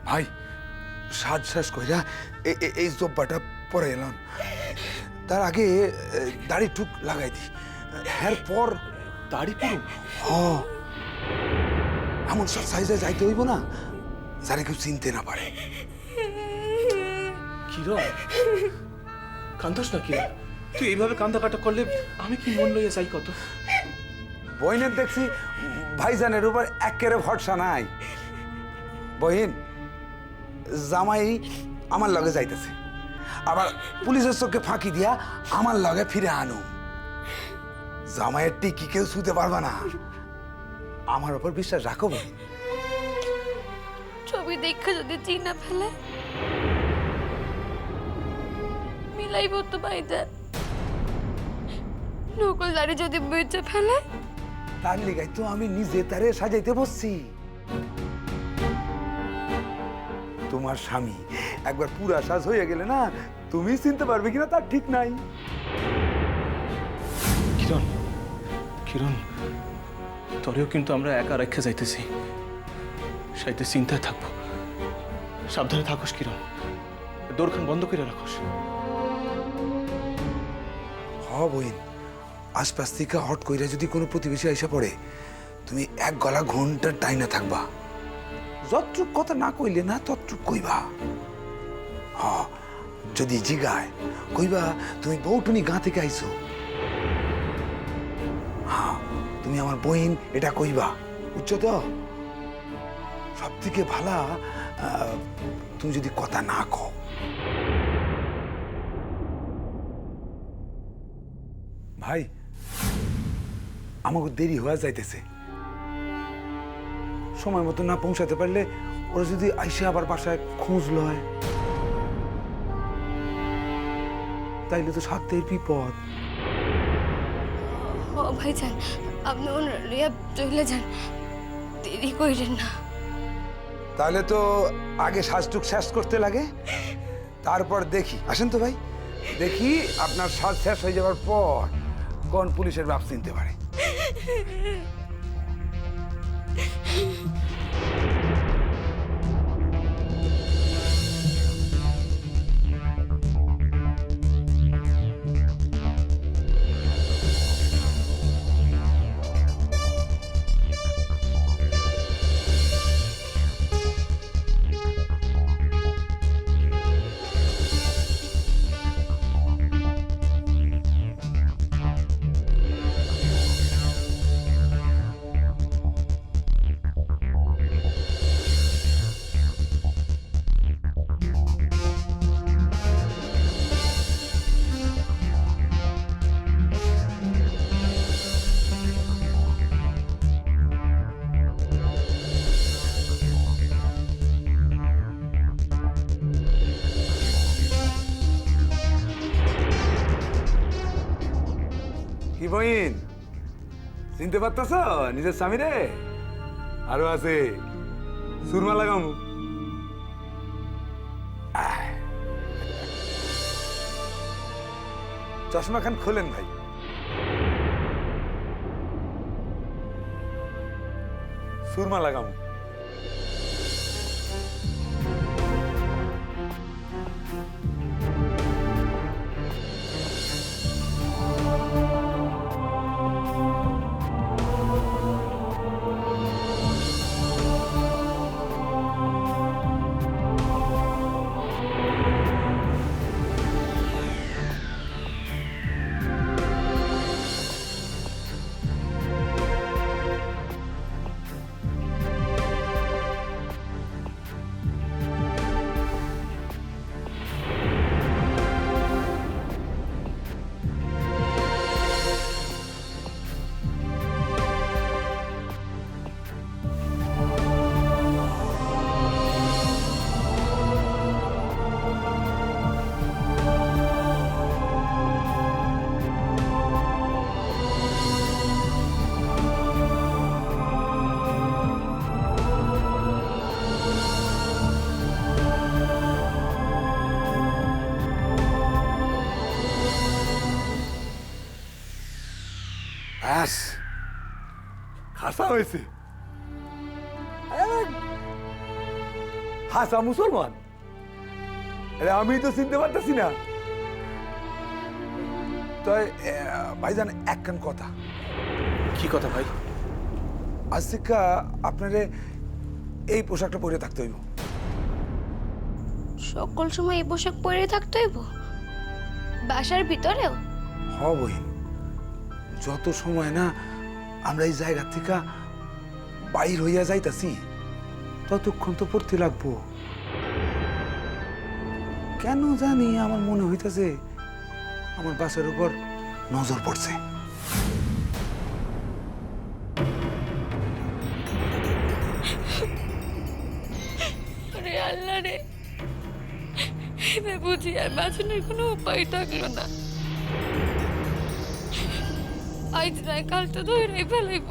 ভাই সাজ শেষ কইরা এই জব্বাটা পরে এলাম, তার আগে দাড়ি টুক লাগাই দি, এরপর দাড়ি পুরো হ এমন সব সাইজে যাইতে হইব না যারা কেউ চিনতে না পারে। কিরণ কান্দস না কিরণ, তুই এইভাবে কান্দা কাটা করলে আমি কি মন লইয়া যাই কত। বহিনের দেখছি ভাইজানের উপর একেবারে ভরসা নাই। বহিন জামাই আমার লগে যাইতেছে, আবার পুলিশের চোখে ফাঁকি দিয়া আমার লগে ফিরে আনো। জামাইয়ের টিকি কেউ ছুতে পারবে না, আমার উপর বিশ্বাস রাখো বহিন। ছবি দেখে যদি চিনা ফেলে মিলাইব তো ভাইজান, নকল দাড়ি যদি বেঁচে ফেলে। তার লিগাই তো আমি নিজে তারে সাজাইতে বসছি। তোমার স্বামী একবার পুরা সাজ হয়ে গেলে না, তুমি চিনতে পারবে কিনা তার ঠিক নাই। কিরণ কিরণ তোরেও কিন্তু আমরা একা রেখে যাইতেছি, সাইতে চিন্তায় থাকবো। সাবধানে থাকোস কিরণ, দোরখান বন্ধ করে রাখোস। হ বইন, আশপাশ থেকে হট কইরা যদি কোনো প্রতিবেশী আইসা পড়ে, তুমি এক গলা ঘন্টা টাইনা থাকবা। যতটুক কথা না কইলে না ততটুক কইবা। হ যদি জিগায় কইবা তুমি বউটুনি গাঁ থেকে আইছো। হ্যাঁ তুমি আমার বইন এটা কইবা, বুঝছো তো? সব থেকে ভালা তুমি যদি কথা না কও। ভাই আমাকে দেরি হয়ে যাইতেছে, সময় মতো না পৌঁছাতে পারলে ওরা যদি আইসে আবার বাসায় খোঁজ লয় তাইলে তো সাথের বিপদ। ও ভাইজান আপনি ওনার লইয়া চলে যান, দেরি কইরেন না। তাহলে তো আগে সাজটুক শেষ করতে লাগে, তারপর দেখি। আসেন তো ভাই, দেখি আপনার সাজ শেষ হয়ে যাওয়ার পর কোন পুলিশের বাপ চিনতে পারে। কি বইন চিনতে পারতাছ নিজের স্বামী রে? আরো আছে সুরমা লাগাম। চশমা খান খোলেন ভাই। সুরমা লাগাম। ব্যাস খাসা হয়েছে। হাসা মুসলমান? আরে আমি তো চিনতে পারতেছি না। তো ভাইজান একখান কথা। কি কথা ভাই? আজ থেকে আপনারে এই পোশাকটা পরে থাকতে হইব। সকল সময় এই পোশাক পরে থাকতে হইব? বাসার ভিতরেও? হ বহিন, যত সময় না আমরা এই জায়গা থেকে বাইর হইয়া যাইতাছি ততক্ষণ তো পড়তে লাগবো। কেন জানি আমার মনে হইতাছে আমার বাসের উপর নজর পড়ছে। আরে আল্লাহ রে, এবার বুঝি আর বাঁচানোর কোনো উপায় থাকলো না। আজ নয় কাল তো ধরে ফেলাইব।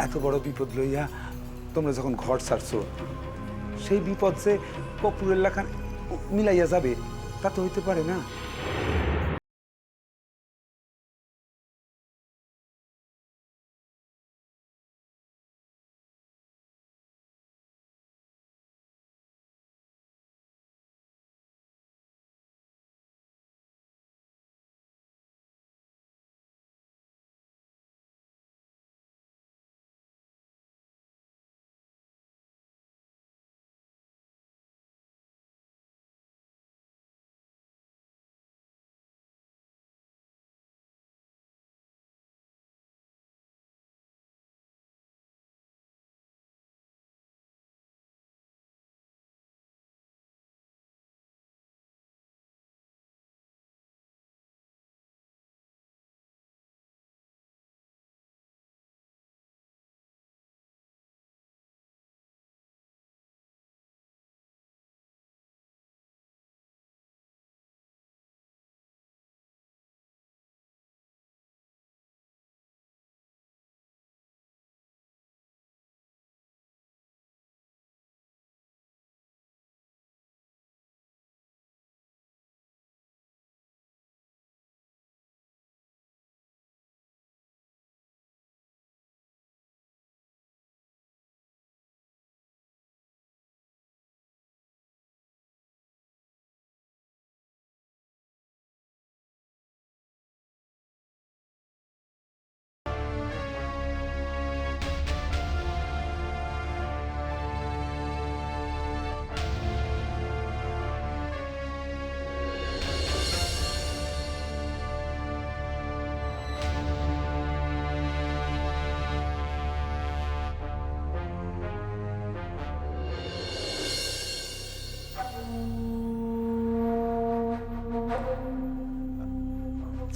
এত বড় বিপদ লইয়া তোমরা যখন ঘর ছাড়ছো, সেই বিপদ যে কপুরের লেখা মিলাইয়া যাবে তা তো হইতে পারে না।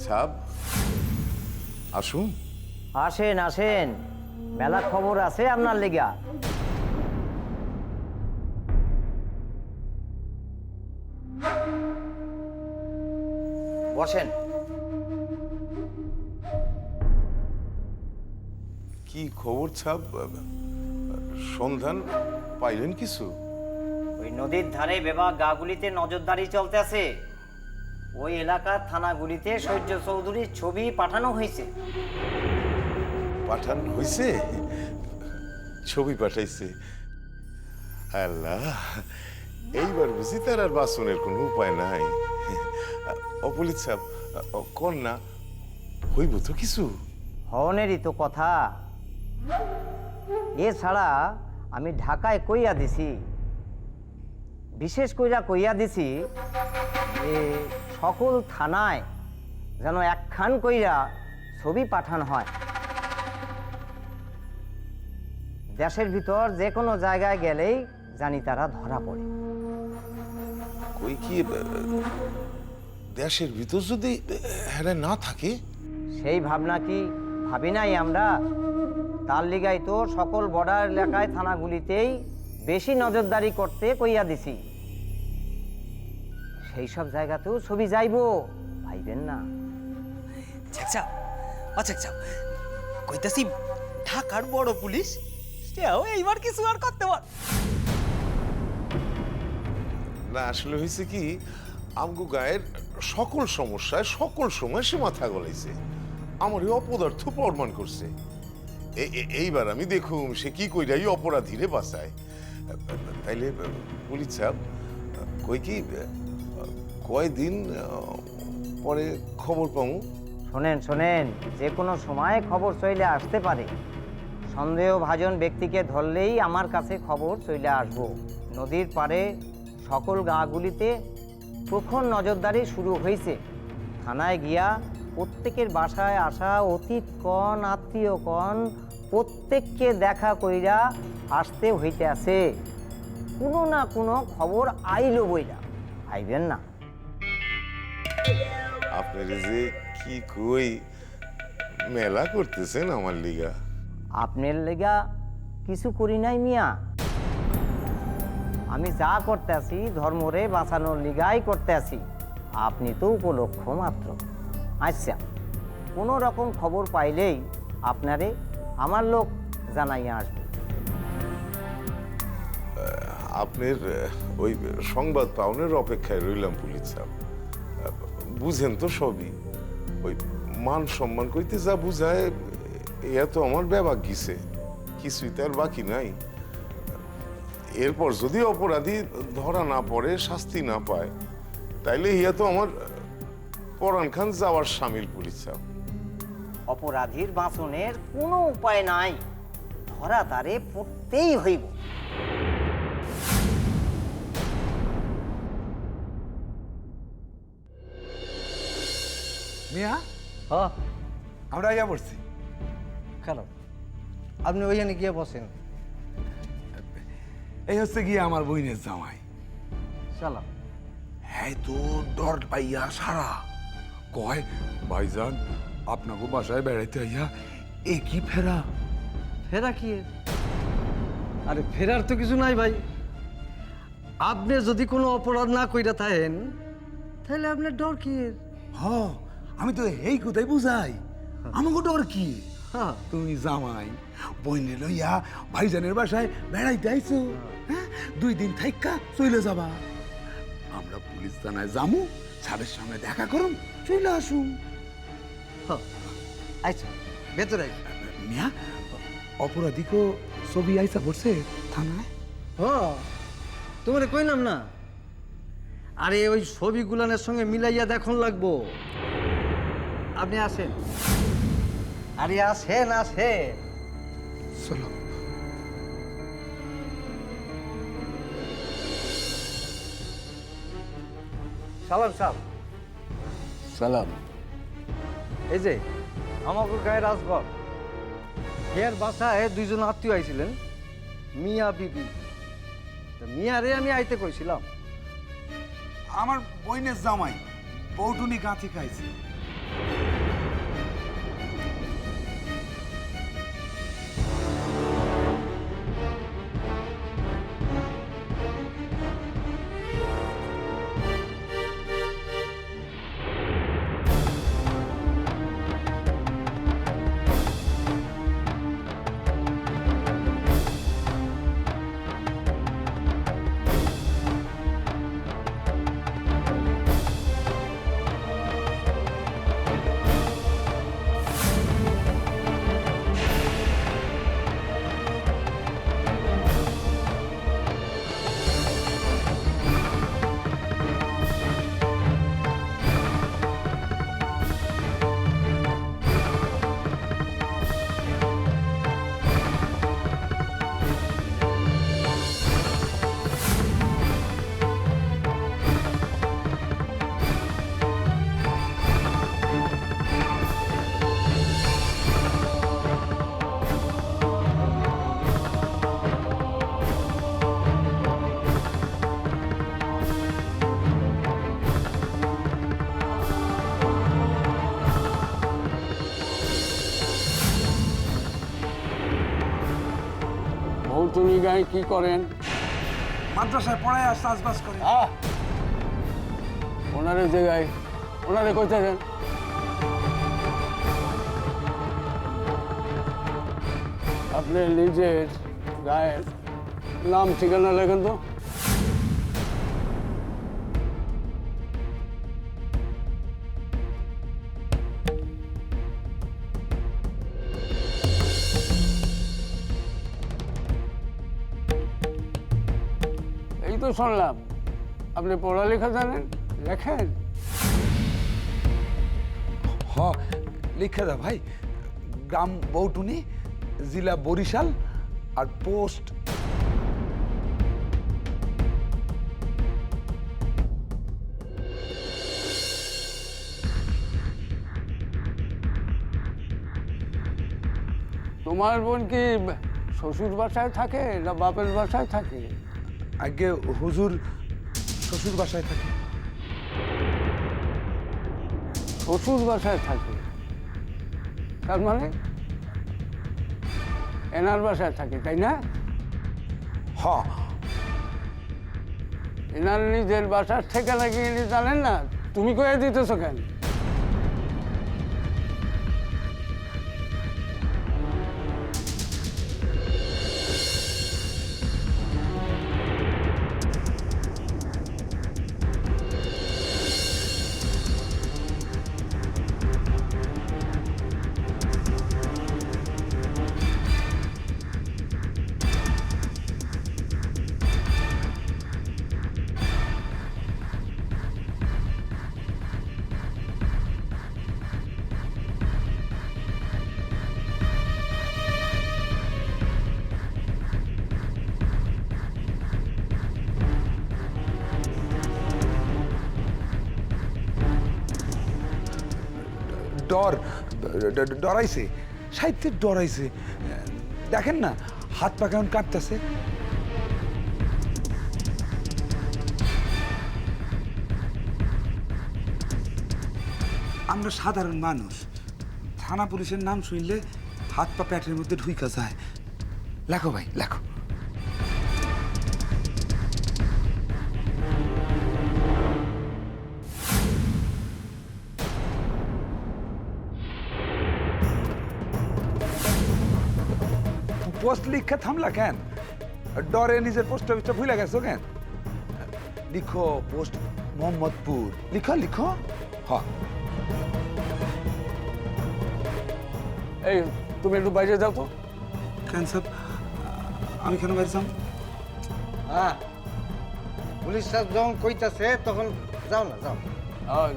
সাব আসুন। আসেন আসেন, মেলা খবর আছে আপনার লেগা। বসেন। কি খবর ছাব? সন্ধান পাইলেন কিছু? ওই নদীর ধারে বেবা গাগুলিতে নজরদারি চলতেছে। ওই এলাকার থানাগুলিতে সূর্য চৌধুরীর ছবি পাঠানো হয়েছে। পাঠান হয়েছে? ছবি পাঠাইছে? আল্লাহ, এইবার বুঝি তার আর বাসনের কোনো উপায় নাই। অপলিত সাহেব, কন্যা হইব তো কিছু? হওনেরই তো কথা। এছাড়া আমি ঢাকায় কইয়া দিছি, বিশেষ কইরা কইয়া দিছি যে সকল থানায় যেন একখান কইরা ছবি পাঠানো হয়। দেশের ভিতর যে কোনো জায়গায় গেলেই জানি তারা ধরা পড়ে। কই কি দেশের ভিতর যদি হ্যাঁ না থাকে? সেই ভাবনা কি ভাবি নাই আমরা? তার লিগাই তো সকল বর্ডার এলাকায় থানাগুলিতেই বেশি নজরদারি করতে কইয়া দিছি। সেই সব জায়গাতেও ছবি যাইবো, ভাইবেন না। চাচা চাচা কইতাছি ঢাকার বড় পুলিশ সেও এইবার কিছু আর করতে পার না। আসলে হয়েছে কি, আমগো গায়ের সকল সমস্যায় সকল সময় সে মাথা গলাইছে, আমার এই অপদার্থ প্রমাণ করছে। এইবার আমি দেখুম সে কি কইরাই অপরাধীরে বাঁচায়। তাইলে পুলিশ সাহেব কই কি কয়দিন পরে খবর পাবো? শোনেন শোনেন, যে কোনো সময় খবর চলে আসতে পারে। সন্দেহভাজন ব্যক্তিকে ধরলেই আমার কাছে খবর চলে আসবো। নদীর পাড়ে সকল গাঁগুলিতে প্রখর নজরদারি শুরু হয়েছে। থানায় গিয়া প্রত্যেকের বাসায় আসা অতীত কন আত্মীয় কন প্রত্যেককে দেখা কইরা আসতে হইতে আছে। কোনো না কোনো খবর আইলো বইরা, আইবেন না। আপনার যে কি কই মেলা করতেছেন আমার লিগা। আপনার লেগা কিছু করি নাই মিয়া। আমি যা করতে আছি ধর্মরে বাঁচানোর লিগাই করতে আছি। আপনি তো উপলক্ষ মাত্র। আচ্ছা, কোনো রকম খবর পাইলেই আপনারে আমার লোক জানাইয়া আসবে। আপনার ওই সংবাদ পাওনের অপেক্ষায় রইলাম পুলিশ সাহেব। বুঝেন তো সবই, ওই মান সম্মান কইতে যা বুঝায় এ তো আমার ব্যাপার গিছে, কিছুই তো আর বাকি নাই। এরপর যদি অপরাধী ধরা না পড়ে, শাস্তি না পায়, তাইলে ইয়া তো আমার পরাণ খান যাওয়ার সামিল পুলিশ সাহেব। অপরাধীর বাঁচনের কোনো উপায় নাই, ধরা তারে পড়তেই হইব। মিয়া, হ্যাঁ আমরা আইয়া পড়ছি। কেন আপনি ওইখানে গিয়ে বসেন। এই হচ্ছে গিয়ে আমার বইনের জামাই। চালা হ্যাঁ তো ডর পাইয়া সারা কয়, ভাইজান আপনাকে বাসায় বেড়াইতে আইয়া এ কি ফেরা। ফেরা কি এর? আরে ফেরার তো কিছু নাই ভাই। আপনি যদি কোনো অপরাধ না কইরা থাকেন তাহলে আপনার ডর কি এর? হ, আমি তো এই কোথায় বুঝাই, আমাকে ডর কি। হ্যাঁ তুমি জামাই বইনে লইয়া ভাইজানের বাসায় বেড়াইতে আইছো, হ্যাঁ 2 দিন থাইকা চলে যাবা। আমরা পুলিশ থানায় যামু, সাহেবের সামনে দেখা করুম, চলে আসুম। হ্যাঁ আচ্ছা ভেতরে আইস। মিয়া, অপরাধীকে ছবি আইসা পড়ছে থানায়। হ্যাঁ তোমারে কইলাম না, আরে ওই ছবিগুলানের সঙ্গে মিলাইয়া দেখুন লাগবো। আপনি আসেন, আরে আসেন আসেন। চলো। সালাম সাহেব। সালাম। এই যে আমাকে গায়ের আসগর এর বাসায় 2 জন আত্মীয় আইছিলেন, মিয়া বিবি। তা মিয়ারে আমি আইতে কইছিলাম। আমার বইনের জামাই বৌটুনি গাঁথি খাইছে। তুমি গায়ে কি করেন? মাদ্রাসায় পড়ায় আর চাষবাস করে। ওনারে জায়গায় ওনারে কইতে দেন। আপনি নিজের গায়ের নাম ঠিকানা লেখেন তো। তো শুনলাম আপনি পড়ালেখা জানেন, লেখেন। হ লিখে দাও ভাই, গ্রাম বৌটুনি, জেলা বরিশাল, আর পোস্ট তোমার বোন কি শ্বশুর বাসায় থাকে না বাপের বাসায় থাকে? আগে হুজুর শ্বশুর বাসায় থাকে। শ্বশুর বাসায় থাকে তার মানে এনার বাসায় থাকে, তাই না? হ এনার নিজের বাসার ঠিকানা কি ইনি জানেন না? তুমি কয়ে দিতেছো কেন? ডরাইছে, সাহিত্যের ডরাইছে। দেখেন না হাত পা কেমন কাঁপতেছে। আমরা সাধারণ মানুষ, থানা পুলিশের নাম শুনলে হাত পা প্যাটের মধ্যে ঢুইকা যায়। লেখো ভাই লেখো। পোস্ট লিখে থামলা কেন? ডরে নিজের পোস্ট অফিসটা ভুলে গেছো কেন? লিখো পোস্ট মোহাম্মদপুর, লিখো লিখো। হ এই তুমি একটু বাইরে যাও তো। কেন স্যার, আমি কেন বাইরে যাম? হ্যাঁ, পুলিশ সাহেব যখন কইতাছে তখন যাও না, যাও।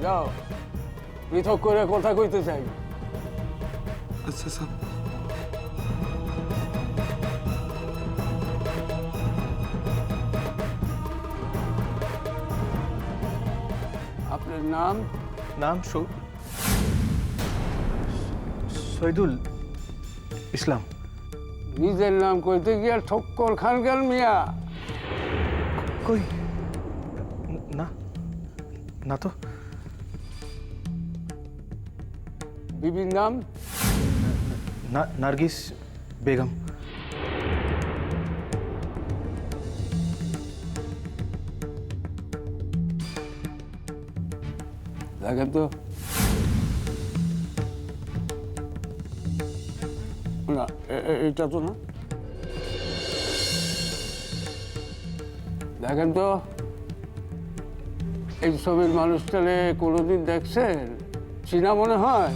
যাও, পৃথক করে কথা কইতে চাই। আচ্ছা স্যার। আপনার নাম? নাম শহীদুল ইসলাম। নিজের নাম কইতে গিয়া ঠক্কর খান গেল মিয়া। কই না, না তো। বিবির নাম? নার্গিস বেগম। দেখেন তো। না, এটা তো না। দেখেন তো, এই ছবির মানুষটারে কোনোদিন দেখছেন? চিনা মনে হয়?